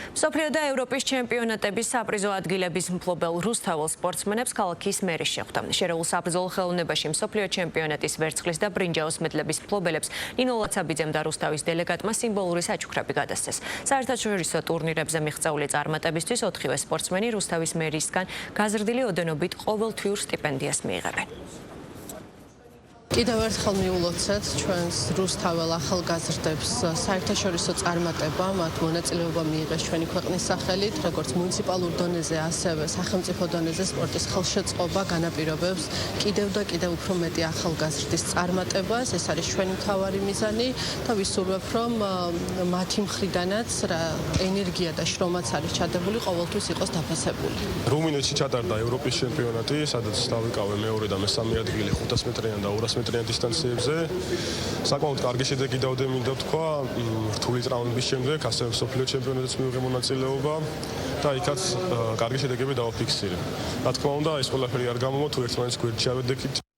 მსოფლიო და ევროპის ჩემპიონატების საპრიზო ადგილების მფლობელ რუსთაველ სპორტსმენებს ქალაქის მერი შეხვდა. შერეულ საბრძოლო ხელოვნებაში მსოფლიო ჩემპიონატის ვერცხლის და ბრინჯაოს მედლების მფლობელებს ნინო ლაცაბიძემ და რუსთავის დელეგატმა სიმბოლური საჩუქრები გადასცეს. საერთაშორისო ტურნირებზე მიღწეული წარმატებისთვის 4-ვე სპორტსმენი რუსთავის მერისგან გაზრდილი ოდენობით ყოველთვიურ სტიპენდიას მიიღებენ. კიდევ ერთხელ მიულოცეთ ჩვენს რუსთაველ ახალგაზრდებს საერთაშორისო წარმატება, მათ მონაწილეობა მიიღეს ჩვენი ქვეყნის სახელით, როგორც მუნიციპალურ დონეზე, ასევე სახელმწიფო დონეზე სპორტის ხელშეწყობა განაპირობებს კიდევ და კიდევ უფრო მეტი ახალგაზრდის წარმატებას. ეს არის ჩვენი მთავარი მიზანი და ვისურვებ, რომ მათი მხრიდანაც რა ენერგია და შრომაც არის ჩადებული, ყოველთვის იყოს დაფასებული. რუმინეთში ჩატარდა ევროპის ჩემპიონატი, სადაც დავიკავე მეორე და მესამე ადგილი 500 მეტრიან და 200 მეტრიან დისტანციებზე. საკმაოდ კარგი შედეგი მინდა თქვა, რთული ტრავმების შემდეგ, ასევე მსოფლიო ჩემპიონატიც მივიღე მონაწილეობა და იქაც კარგი შედეგები დავაფიქსირე. რა თქმა უნდა, ეს ყველაფერი არ გამოვა, თუ ერთმანეთს გვერდში ავედექით.